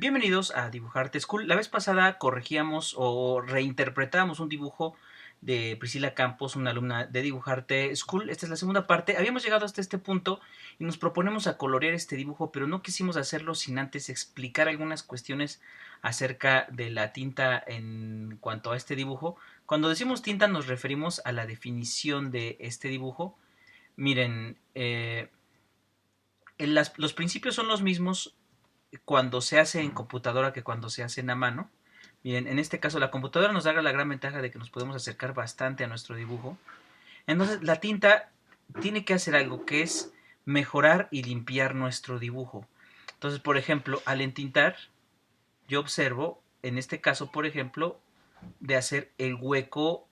Bienvenidos a Dibujarte School. La vez pasada corregíamos o reinterpretábamos un dibujo de Priscila Campos, una alumna de Dibujarte School. Esta es la segunda parte. Habíamos llegado hasta este punto y nos proponemos a colorear este dibujo, pero no quisimos hacerlo sin antes explicar algunas cuestiones acerca de la tinta en cuanto a este dibujo. Cuando decimos tinta nos referimos a la definición de este dibujo. Miren, los principios son los mismos cuando se hace en computadora que cuando se hace en a mano. Bien, en este caso la computadora nos da la gran ventaja de que nos podemos acercar bastante a nuestro dibujo. Entonces la tinta tiene que hacer algo que es mejorar y limpiar nuestro dibujo. Entonces, por ejemplo, al entintar, yo observo, en este caso, por ejemplo, de hacer el hueco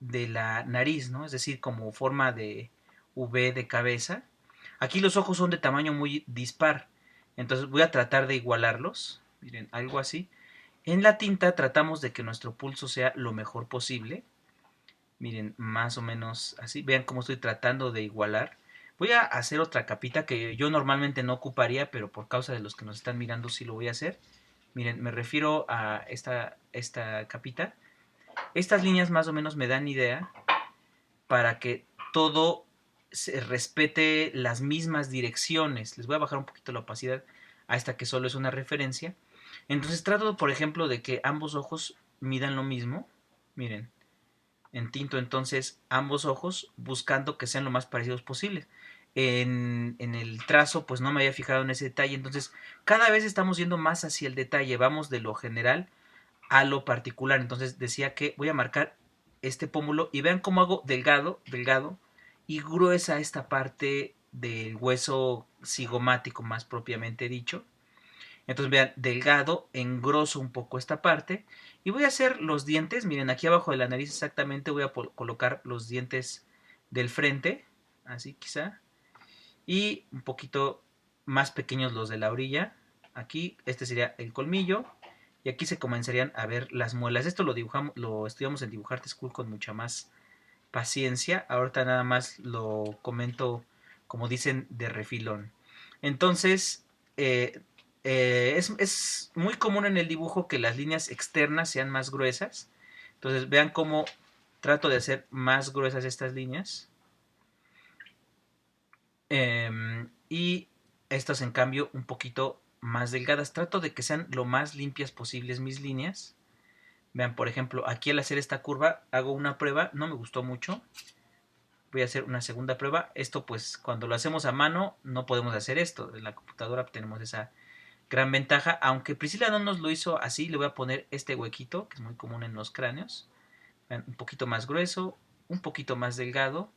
de la nariz, ¿no? Es decir, como forma de V de cabeza. Aquí los ojos son de tamaño muy dispar, entonces voy a tratar de igualarlos, miren, algo así. En la tinta tratamos de que nuestro pulso sea lo mejor posible, miren, más o menos así, vean cómo estoy tratando de igualar. Voy a hacer otra capita que yo normalmente no ocuparía, pero por causa de los que nos están mirando sí lo voy a hacer. Miren, me refiero a esta capita. Estas líneas más o menos me dan idea para que todo se respete las mismas direcciones. Les voy a bajar un poquito la opacidad a esta que solo es una referencia. Entonces trato, por ejemplo, de que ambos ojos midan lo mismo. Miren, en tinto entonces ambos ojos buscando que sean lo más parecidos posibles. En el trazo pues no me había fijado en ese detalle, entonces cada vez estamos yendo más hacia el detalle, vamos de lo general a lo particular. Entonces decía que voy a marcar este pómulo y vean cómo hago delgado, delgado y gruesa esta parte del hueso cigomático más propiamente dicho. Entonces vean, delgado, engroso un poco esta parte y voy a hacer los dientes, miren aquí abajo de la nariz exactamente voy a colocar los dientes del frente, así quizá, y un poquito más pequeños los de la orilla. Aquí este sería el colmillo y aquí se comenzarían a ver las muelas. Esto lo dibujamos, lo estudiamos en Dibujarte School con mucha más paciencia. Ahorita nada más lo comento como dicen de refilón. Entonces es muy común en el dibujo que las líneas externas sean más gruesas. Entonces vean cómo trato de hacer más gruesas estas líneas. Y estas en cambio un poquito más delgadas. Trato de que sean lo más limpias posibles mis líneas. Vean, por ejemplo, aquí al hacer esta curva hago una prueba, no me gustó mucho. Voy a hacer una segunda prueba. Esto pues cuando lo hacemos a mano no podemos hacer esto. En la computadora tenemos esa gran ventaja. Aunque Priscila no nos lo hizo así, le voy a poner este huequito, que es muy común en los cráneos. Vean, un poquito más grueso, un poquito más delgado.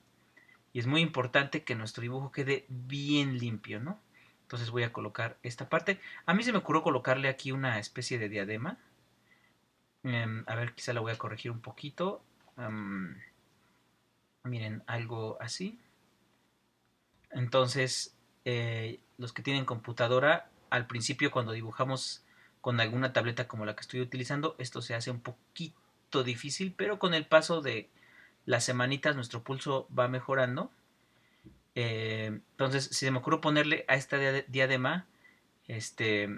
Y es muy importante que nuestro dibujo quede bien limpio, ¿no? Entonces voy a colocar esta parte. A mí se me ocurrió colocarle aquí una especie de diadema. A ver, quizá la voy a corregir un poquito. Miren, algo así. Entonces, los que tienen computadora, al principio cuando dibujamos con alguna tableta como la que estoy utilizando, esto se hace un poquito difícil, pero con el paso de las semanitas nuestro pulso va mejorando. Entonces, si se me ocurrió ponerle a esta diadema este,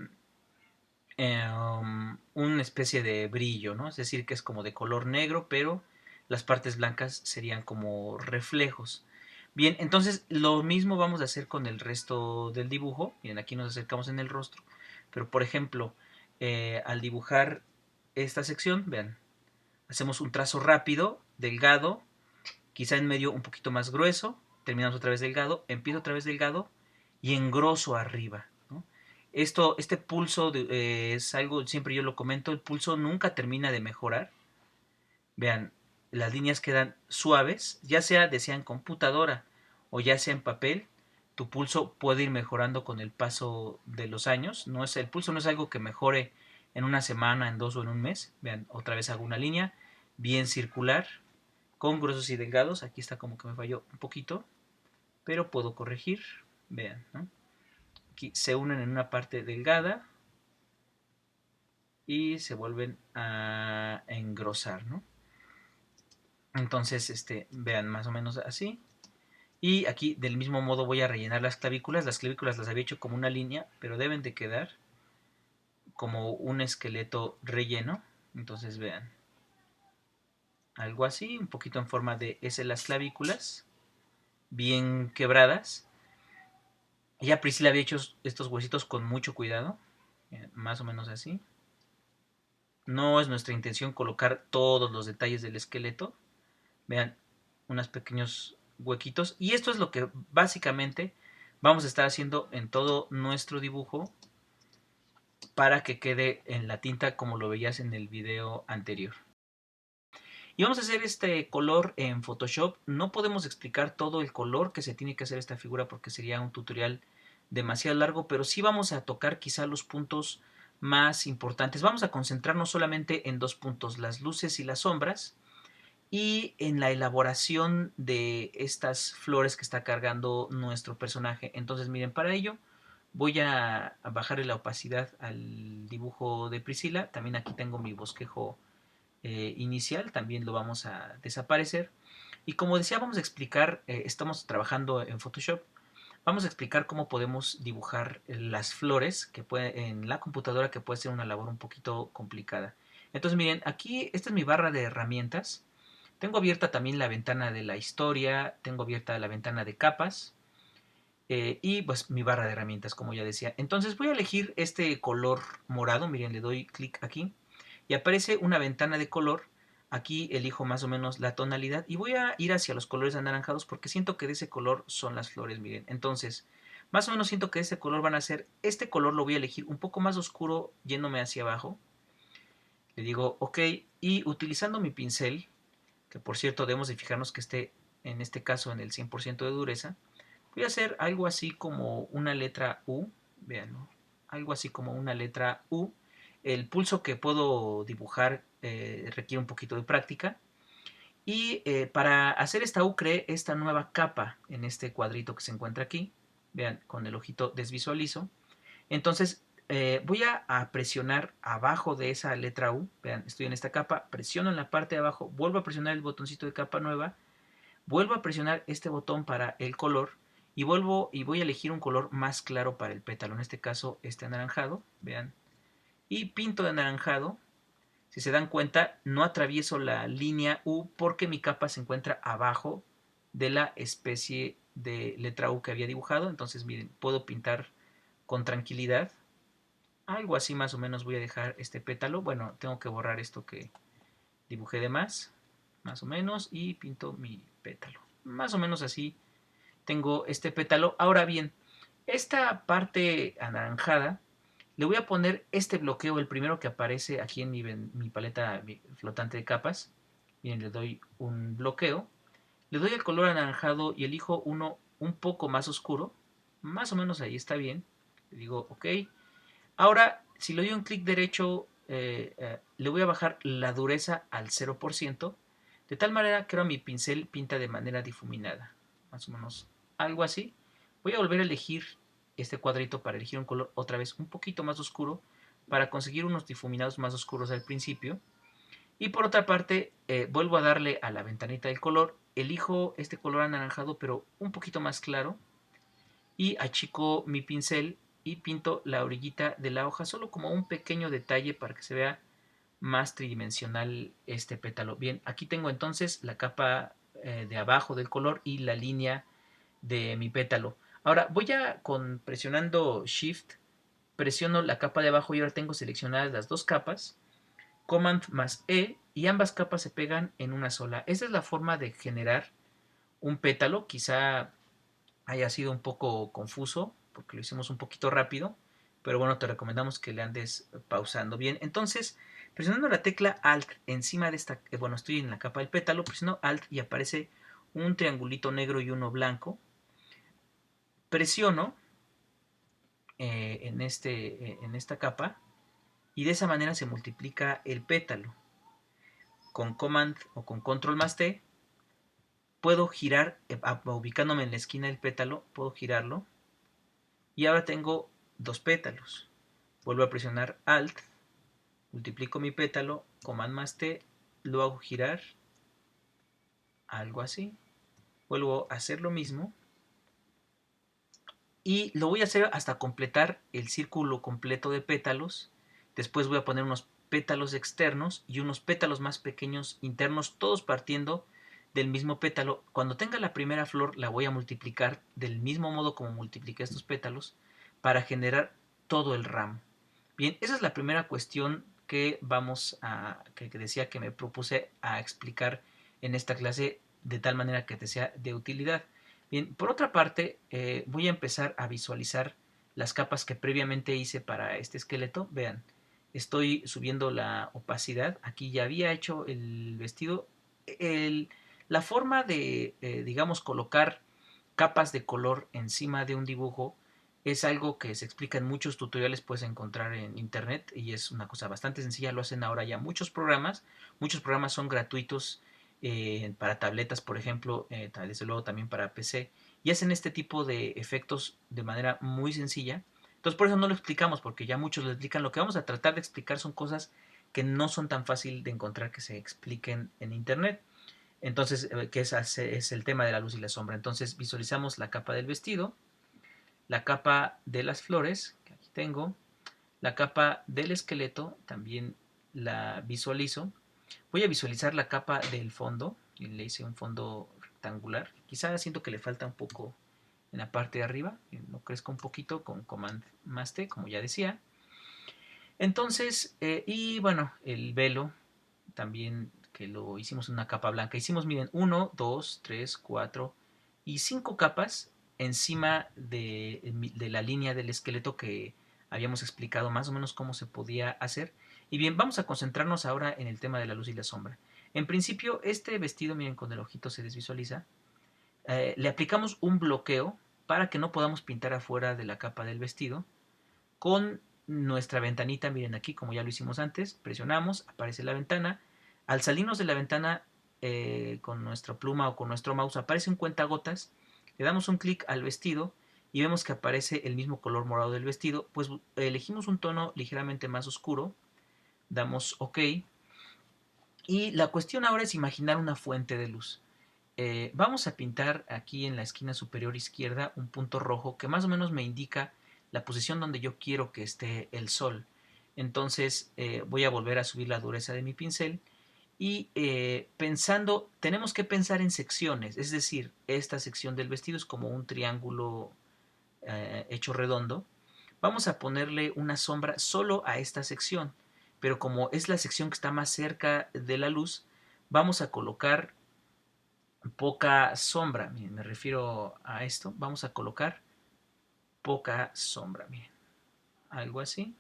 una especie de brillo, ¿no? Es decir, que es como de color negro, pero las partes blancas serían como reflejos. Bien, entonces lo mismo vamos a hacer con el resto del dibujo. Miren, aquí nos acercamos en el rostro, pero por ejemplo, al dibujar esta sección, vean, hacemos un trazo rápido, delgado, quizá en medio un poquito más grueso, terminamos otra vez delgado, empiezo otra vez delgado y engroso arriba, ¿no? Este pulso es algo, siempre yo lo comento, el pulso nunca termina de mejorar. Vean, las líneas quedan suaves, ya sea en computadora o ya sea en papel, tu pulso puede ir mejorando con el paso de los años. El pulso no es algo que mejore en una semana, en dos o en un mes. Vean, otra vez hago una línea bien circular, con gruesos y delgados. Aquí está como que me falló un poquito, pero puedo corregir. Vean, ¿no? Aquí se unen en una parte delgada y se vuelven a engrosar, ¿no? Entonces, vean más o menos así. Y aquí del mismo modo voy a rellenar las clavículas. Las clavículas las había hecho como una línea, pero deben de quedar como un esqueleto relleno. Entonces vean, algo así, un poquito en forma de S las clavículas, bien quebradas. Ya Priscila había hecho estos huesitos con mucho cuidado, más o menos así. No es nuestra intención colocar todos los detalles del esqueleto. Vean, unos pequeños huequitos. Y esto es lo que básicamente vamos a estar haciendo en todo nuestro dibujo para que quede en la tinta como lo veías en el video anterior. Y vamos a hacer este color en Photoshop. No podemos explicar todo el color que se tiene que hacer esta figura porque sería un tutorial demasiado largo, pero sí vamos a tocar quizá los puntos más importantes. Vamos a concentrarnos solamente en dos puntos, las luces y las sombras, y en la elaboración de estas flores que está cargando nuestro personaje. Entonces miren, para ello voy a bajarle la opacidad al dibujo de Priscila. También aquí tengo mi bosquejo inicial, también lo vamos a desaparecer. Y como decía, vamos a explicar, estamos trabajando en Photoshop, vamos a explicar cómo podemos dibujar las flores que puede, en la computadora, que puede ser una labor un poquito complicada. Entonces miren, aquí esta es mi barra de herramientas. Tengo abierta también la ventana de la historia, tengo abierta la ventana de capas y pues mi barra de herramientas, como ya decía. Entonces voy a elegir este color morado, miren, le doy clic aquí y aparece una ventana de color. Aquí elijo más o menos la tonalidad y voy a ir hacia los colores anaranjados porque siento que de ese color son las flores, miren. Entonces, más o menos siento que de ese color van a ser, este color lo voy a elegir un poco más oscuro yéndome hacia abajo. Le digo OK y utilizando mi pincel, que por cierto debemos de fijarnos que esté en este caso en el 100% de dureza, voy a hacer algo así como una letra U, vean, ¿no? Algo así como una letra U. El pulso que puedo dibujar requiere un poquito de práctica. Y para hacer esta U creé esta nueva capa en este cuadrito que se encuentra aquí. Vean, con el ojito desvisualizo. Entonces voy a presionar abajo de esa letra U. Vean, estoy en esta capa, presiono en la parte de abajo, vuelvo a presionar el botoncito de capa nueva, vuelvo a presionar este botón para el color y vuelvo y voy a elegir un color más claro para el pétalo, en este caso este anaranjado, vean, y pinto de anaranjado. Si se dan cuenta, no atravieso la línea U porque mi capa se encuentra abajo de la especie de letra U que había dibujado. Entonces miren, puedo pintar con tranquilidad. Algo así más o menos voy a dejar este pétalo. Bueno, tengo que borrar esto que dibujé de más o menos, y pinto mi pétalo. Más o menos así tengo este pétalo. Ahora bien, esta parte anaranjada, le voy a poner este bloqueo, el primero que aparece aquí en mi paleta flotante de capas. Miren, le doy un bloqueo, le doy el color anaranjado y elijo uno un poco más oscuro. Más o menos ahí está bien. Le digo OK. Ahora, si le doy un clic derecho, le voy a bajar la dureza al 0%, de tal manera que ahora mi pincel pinta de manera difuminada. Más o menos algo así. Voy a volver a elegir este cuadrito para elegir un color otra vez un poquito más oscuro, para conseguir unos difuminados más oscuros al principio. Y por otra parte, vuelvo a darle a la ventanita del color, elijo este color anaranjado pero un poquito más claro, y achico mi pincel y pinto la orillita de la hoja, solo como un pequeño detalle para que se vea más tridimensional este pétalo. Bien, aquí tengo entonces la capa de abajo del color y la línea de mi pétalo. Ahora voy a, presionando Shift, presiono la capa de abajo y ahora tengo seleccionadas las dos capas, Command más E, y ambas capas se pegan en una sola. Esa es la forma de generar un pétalo. Quizá haya sido un poco confuso porque lo hicimos un poquito rápido, pero bueno, te recomendamos que le andes pausando. Bien, entonces, presionando la tecla Alt encima de esta, bueno, estoy en la capa del pétalo, presiono Alt y aparece un triangulito negro y uno blanco. Presiono en esta capa y de esa manera se multiplica el pétalo. Con Command o con Control más T puedo girar, ubicándome en la esquina del pétalo, puedo girarlo y ahora tengo dos pétalos. Vuelvo a presionar Alt, multiplico mi pétalo, Command más T, lo hago girar, algo así. Vuelvo a hacer lo mismo y lo voy a hacer hasta completar el círculo completo de pétalos, Después voy a poner unos pétalos externos y unos pétalos más pequeños internos, todos partiendo del mismo pétalo. Cuando tenga la primera flor la voy a multiplicar del mismo modo como multipliqué estos pétalos para generar todo el ramo. Bien, esa es la primera cuestión que que decía que me propuse a explicar en esta clase de tal manera que te sea de utilidad. Bien, por otra parte, voy a empezar a visualizar las capas que previamente hice para este esqueleto. Vean, estoy subiendo la opacidad. Aquí ya había hecho el vestido. El, la forma de, digamos, colocar capas de color encima de un dibujo es algo que se explica en muchos tutoriales, puedes encontrar en internet y es una cosa bastante sencilla, lo hacen ahora ya muchos programas son gratuitos para tabletas, por ejemplo, desde luego también para PC, y hacen este tipo de efectos de manera muy sencilla. Entonces por eso no lo explicamos, porque ya muchos lo explican. Lo que vamos a tratar de explicar son cosas que no son tan fácil de encontrar que se expliquen en internet. Entonces, es el tema de la luz y la sombra. Entonces visualizamos la capa del vestido, la capa de las flores, que aquí tengo, la capa del esqueleto, también la visualizo. Voy a visualizar la capa del fondo, y le hice un fondo rectangular. Quizá siento que le falta un poco en la parte de arriba, que no crezca un poquito con Command más T, como ya decía. Entonces, y bueno, el velo también que lo hicimos en una capa blanca. Hicimos, miren, 1, 2, 3, 4 y 5 capas encima de la línea del esqueleto que habíamos explicado más o menos cómo se podía hacer. Y bien, vamos a concentrarnos ahora en el tema de la luz y la sombra. En principio, este vestido, miren, con el ojito se desvisualiza. Le aplicamos un bloqueo para que no podamos pintar afuera de la capa del vestido con nuestra ventanita. Miren aquí, como ya lo hicimos antes, presionamos, aparece la ventana. Al salirnos de la ventana con nuestra pluma o con nuestro mouse aparece un cuentagotas, le damos un clic al vestido y vemos que aparece el mismo color morado del vestido. Pues elegimos un tono ligeramente más oscuro, damos OK y la cuestión ahora es imaginar una fuente de luz. Vamos a pintar aquí en la esquina superior izquierda un punto rojo que más o menos me indica la posición donde yo quiero que esté el sol. Entonces voy a volver a subir la dureza de mi pincel y tenemos que pensar en secciones, es decir, esta sección del vestido es como un triángulo hecho redondo. Vamos a ponerle una sombra solo a esta sección, pero como es la sección que está más cerca de la luz, vamos a colocar poca sombra. Miren, me refiero a esto. Vamos a colocar poca sombra. Miren, algo así.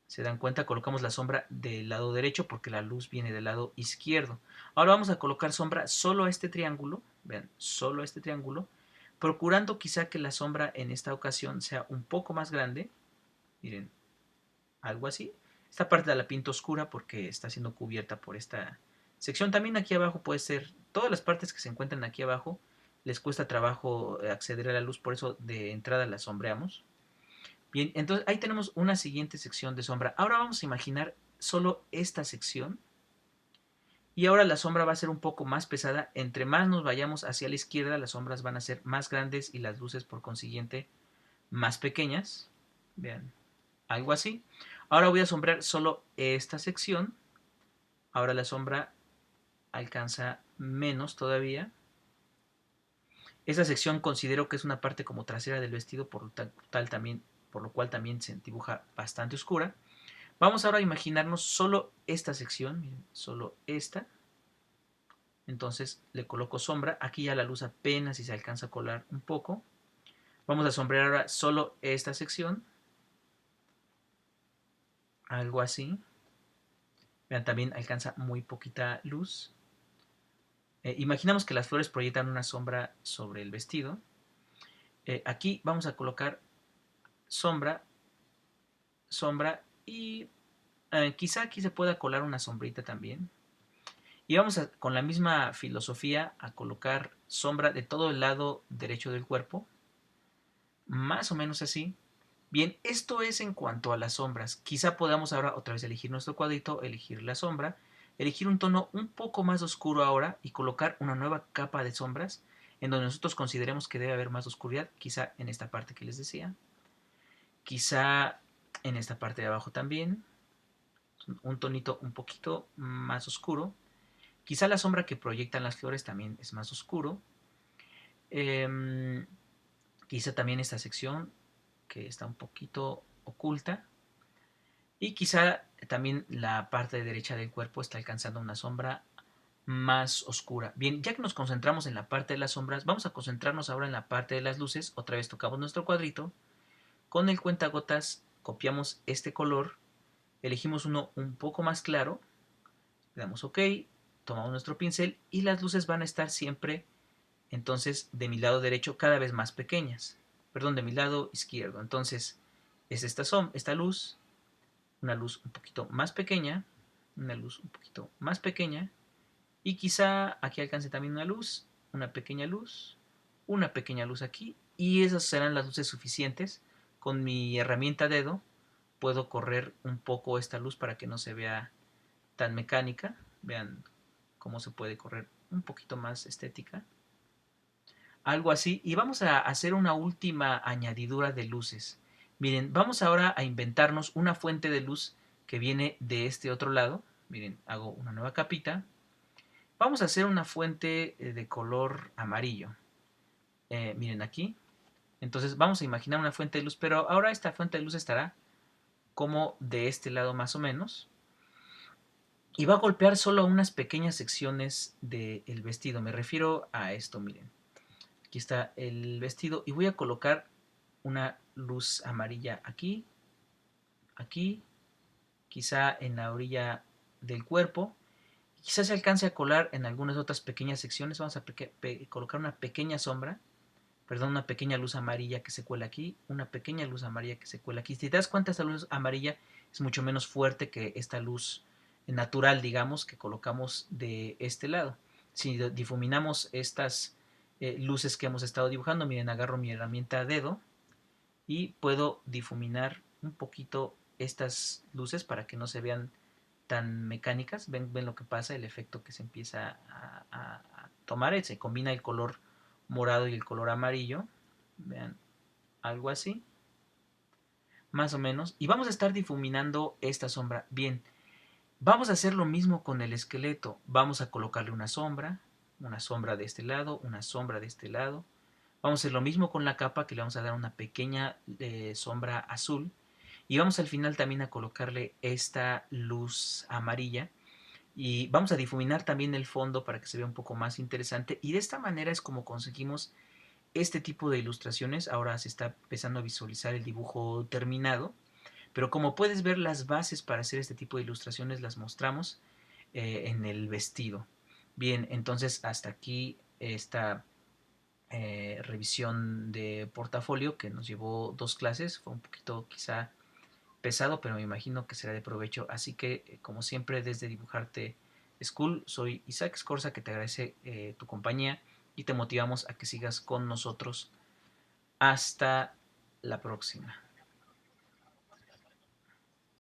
Se dan cuenta, colocamos la sombra del lado derecho porque la luz viene del lado izquierdo. Ahora vamos a colocar sombra solo a este triángulo. Vean, solo a este triángulo. Procurando quizá que la sombra en esta ocasión sea un poco más grande. Miren, algo así. Esta parte la pinto oscura porque está siendo cubierta por esta sección. También aquí abajo puede ser, todas las partes que se encuentran aquí abajo les cuesta trabajo acceder a la luz, por eso de entrada la sombreamos. Bien, entonces ahí tenemos una siguiente sección de sombra. Ahora vamos a imaginar solo esta sección. Y ahora la sombra va a ser un poco más pesada. Entre más nos vayamos hacia la izquierda, las sombras van a ser más grandes y las luces por consiguiente más pequeñas. Vean, algo así. Ahora voy a sombrear solo esta sección. Ahora la sombra alcanza menos todavía. Esta sección considero que es una parte como trasera del vestido, por lo cual también se dibuja bastante oscura. Vamos ahora a imaginarnos solo esta sección, miren, solo esta. Entonces le coloco sombra. Aquí ya la luz apenas si se alcanza a colar un poco. Vamos a sombrear ahora solo esta sección. Algo así. Vean, también alcanza muy poquita luz. Imaginamos que las flores proyectan una sombra sobre el vestido. Aquí vamos a colocar sombra, sombra y quizá aquí se pueda colar una sombrita también. Y vamos con la misma filosofía a colocar sombra de todo el lado derecho del cuerpo. Más o menos así. Bien, esto es en cuanto a las sombras. Quizá podamos ahora otra vez elegir nuestro cuadrito, elegir la sombra, elegir un tono un poco más oscuro ahora y colocar una nueva capa de sombras en donde nosotros consideremos que debe haber más oscuridad, quizá en esta parte que les decía. Quizá En esta parte de abajo también, un tonito un poquito más oscuro. Quizá la sombra que proyectan las flores también es más oscuro. Eh, Quizá también esta sección que está un poquito oculta. Y quizá también la parte derecha del cuerpo está alcanzando una sombra más oscura. Bien, ya que nos concentramos en la parte de las sombras, vamos a concentrarnos ahora en la parte de las luces. Otra vez tocamos nuestro cuadrito. Con el cuentagotas copiamos este color, elegimos uno un poco más claro, le damos OK, tomamos nuestro pincel y las luces van a estar siempre entonces de mi lado derecho cada vez más pequeñas. Perdón, de mi lado izquierdo. Entonces es esta luz, una luz un poquito más pequeña, una luz un poquito más pequeña, y quizá aquí alcance también una pequeña luz aquí, y esas serán las luces suficientes. Con mi herramienta dedo puedo correr un poco esta luz para que no se vea tan mecánica. Vean cómo se puede correr un poquito más estética. Algo así. Y vamos a hacer una última añadidura de luces. Miren, vamos ahora a inventarnos una fuente de luz que viene de este otro lado. Miren, hago una nueva capita. Vamos a hacer una fuente de color amarillo. Miren aquí. Entonces vamos a imaginar una fuente de luz, pero ahora esta fuente de luz estará como de este lado más o menos. Y va a golpear solo unas pequeñas secciones del vestido. Me refiero a esto, miren. Aquí está el vestido y voy a colocar una luz amarilla aquí, aquí, quizá en la orilla del cuerpo. Quizás se alcance a colar en algunas otras pequeñas secciones. Vamos a colocar una pequeña sombra, perdón, una pequeña luz amarilla que se cuela aquí, una pequeña luz amarilla que se cuela aquí. Si te das cuenta, esta luz amarilla es mucho menos fuerte que esta luz natural, digamos, que colocamos de este lado. Si difuminamos estas luces que hemos estado dibujando, miren, agarro mi herramienta a dedo y puedo difuminar un poquito estas luces para que no se vean tan mecánicas. Ven lo que pasa, el efecto que se empieza a tomar, se combina el color morado y el color amarillo. Vean, algo así, más o menos. Y vamos a estar difuminando esta sombra. Bien, vamos a hacer lo mismo con el esqueleto. Vamos a colocarle una sombra de este lado, una sombra de este lado. Vamos a hacer lo mismo con la capa, que le vamos a dar una pequeña sombra azul. Y vamos al final también a colocarle esta luz amarilla. Y vamos a difuminar también el fondo para que se vea un poco más interesante. Y de esta manera es como conseguimos este tipo de ilustraciones. Ahora se está empezando a visualizar el dibujo terminado. Pero como puedes ver, las bases para hacer este tipo de ilustraciones las mostramos en el vestido. Bien, entonces hasta aquí esta revisión de portafolio que nos llevó 2 clases. Fue un poquito quizá pesado, pero me imagino que será de provecho. Así que, como siempre, desde Dibujarte School, soy Isaac Escorza, que te agradece tu compañía y te motivamos a que sigas con nosotros. Hasta la próxima.